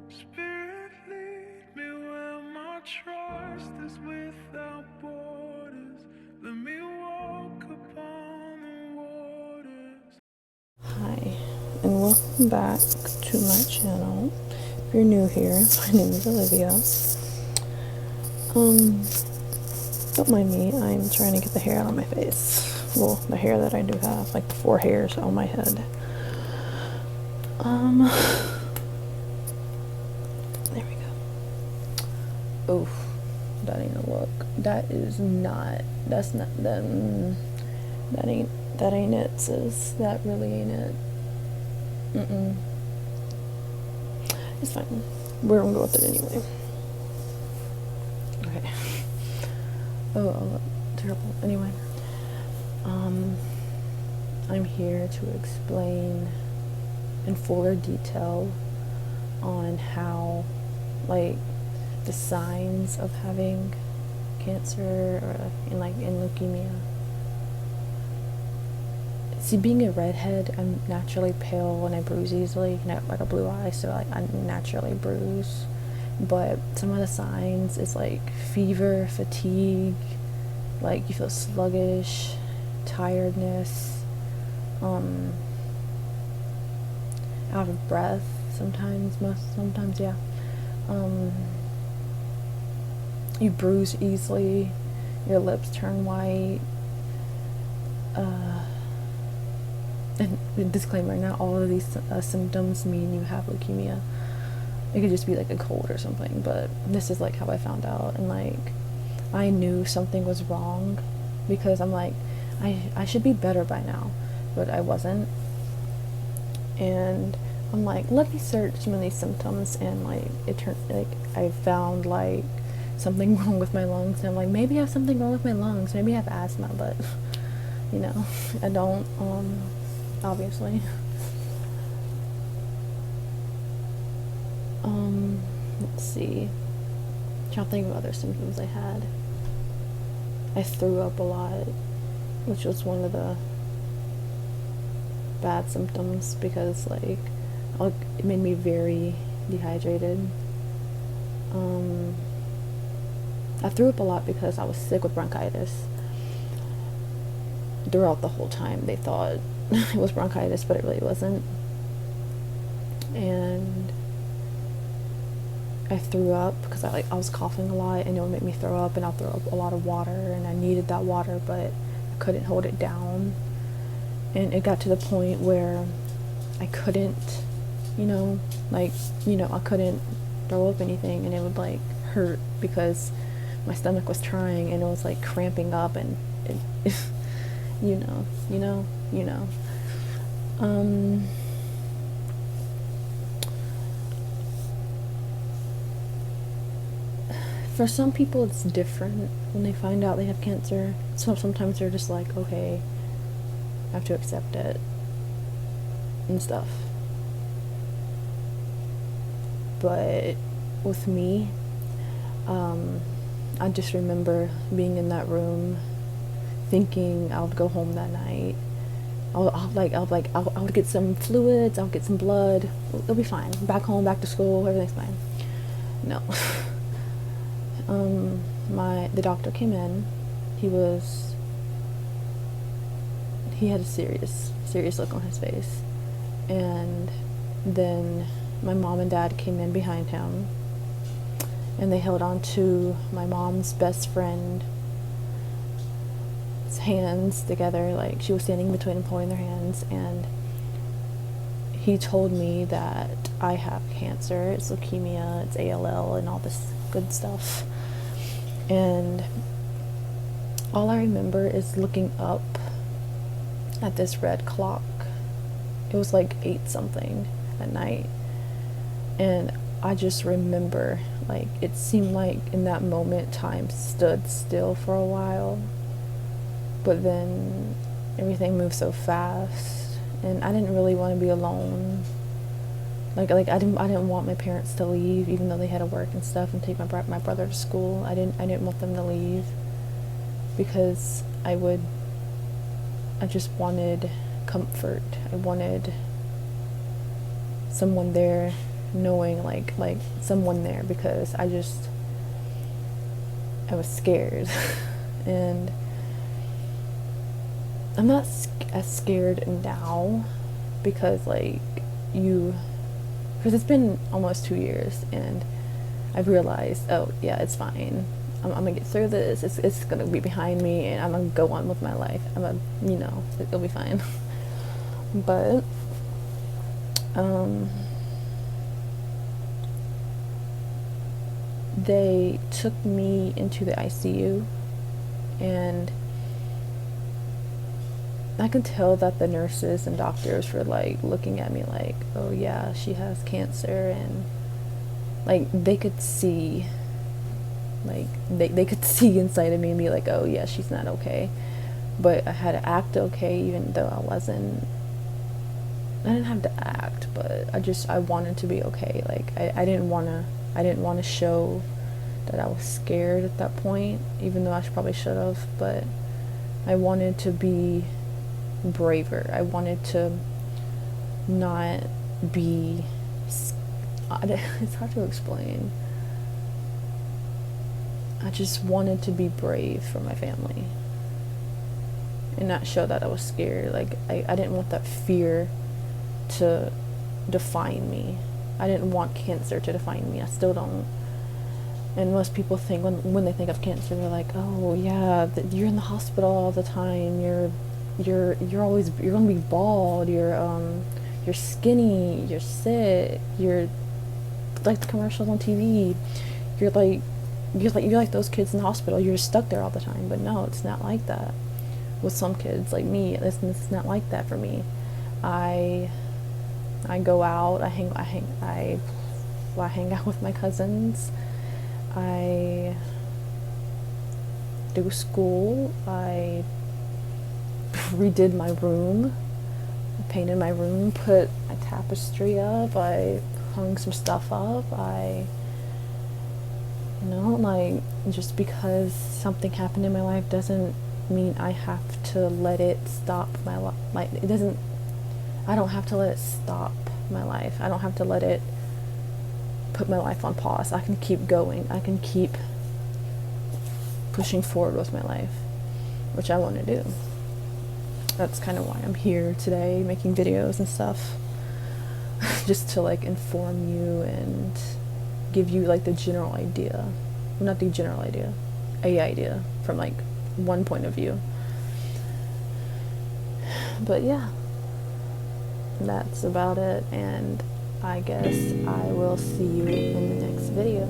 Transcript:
Spirit, lead me where my trust is without borders. Let me walk upon the waters. Hi, and welcome back to my channel. If you're new here, my name is Olivia. Don't mind me, I'm trying to get the hair out of my face. Well, the hair that I do have, like 4 hairs on my head. There we go. Oof, that ain't a look. That ain't it, sis. That really ain't it. It's fine. We're gonna go with it anyway. Okay. Oh, terrible. Anyway, I'm here to explain in fuller detail on how, like, the signs of having cancer or in leukemia. See, being a redhead, I'm naturally pale and I bruise easily, and I have like a blue eye, so like I naturally bruise. But some of the signs is like fever, fatigue, like you feel sluggish, tiredness, out of breath sometimes, yeah. You bruise easily, your lips turn white. And disclaimer, not all of these symptoms mean you have leukemia. It could just be like a cold or something, but this is like how I found out. And like, I knew something was wrong because I'm like, I should be better by now, but I wasn't. And I'm like, let me search some of these symptoms, and like it turned, like I found like something wrong with my lungs, and I'm like, maybe I have something wrong with my lungs, maybe I have asthma, but you know, I don't, obviously. Let's see. I'm trying to think of other symptoms I had. I threw up a lot, which was one of the bad symptoms because like it made me very dehydrated. I threw up a lot because I was sick with bronchitis. Throughout the whole time they thought it was bronchitis, but it really wasn't. And I threw up because I was coughing a lot, and it would make me throw up, and I'll throw up a lot of water, and I needed that water, but I couldn't hold it down. And it got to the point where I couldn't, I couldn't throw up anything, and it would like hurt because my stomach was trying, and it was like cramping up, and it you know. For some people it's different when they find out they have cancer. So sometimes they're just like, okay, I have to accept it and stuff. But with me, I just remember being in that room thinking I would go home that night. I would get some fluids, I'll get some blood, it'll be fine. Back home, back to school, everything's fine. No. The doctor came in. He had a serious look on his face. And then my mom and dad came in behind him, and they held on to my mom's best friend's hands together, like she was standing between them holding their hands, and he told me that I have cancer, it's leukemia, it's ALL, and all this good stuff. And all I remember is looking up at this red clock. It was like 8 something at night, and I just remember, like, it seemed like in that moment time stood still for a while, but then everything moved so fast, and I didn't really want to be alone. Like I didn't want my parents to leave, even though they had to work and stuff and take my brother to school. I didn't want them to leave because I just wanted comfort. I wanted someone there knowing like someone there, because I was scared. And I'm not as scared now, because because it's been almost 2 years, and I've realized, oh yeah, it's fine. I'm gonna get through this. It's gonna be behind me, and I'm gonna go on with my life. It'll be fine. But they took me into the ICU, and I could tell that the nurses and doctors were like looking at me like, oh yeah, she has cancer, and like they could see, like they could see inside of me and be like, oh yeah, she's not okay. But I had to act okay, even though I didn't have to act, but I wanted to be okay. Like I didn't want to show that I was scared at that point, even though I probably should have. But I wanted to be braver. I wanted to not be. It's hard to explain. I just wanted to be brave for my family and not show that I was scared. Like I didn't want that fear to define me. I didn't want cancer to define me. I still don't. And most people think when they think of cancer, they're like, oh yeah, you're in the hospital all the time. You're gonna be bald. You're skinny. You're sick. You're like the commercials on TV. You're like those kids in the hospital. You're just stuck there all the time. But no, it's not like that. With some kids like me, it's not like that for me. I go out. I hang out with my cousins. I do school. I redid my room. I painted my room. Put my tapestry up. I hung some stuff up. Just because something happened in my life doesn't mean I have to let it stop my life. I don't have to let it stop my life. I don't have to let it put my life on pause. I can keep going. I can keep pushing forward with my life, which I want to do. That's kind of why I'm here today, making videos and stuff. Just to inform you and give you the general idea. Not the general idea, a idea from one point of view. But yeah, that's about it, and I guess I will see you in the next video.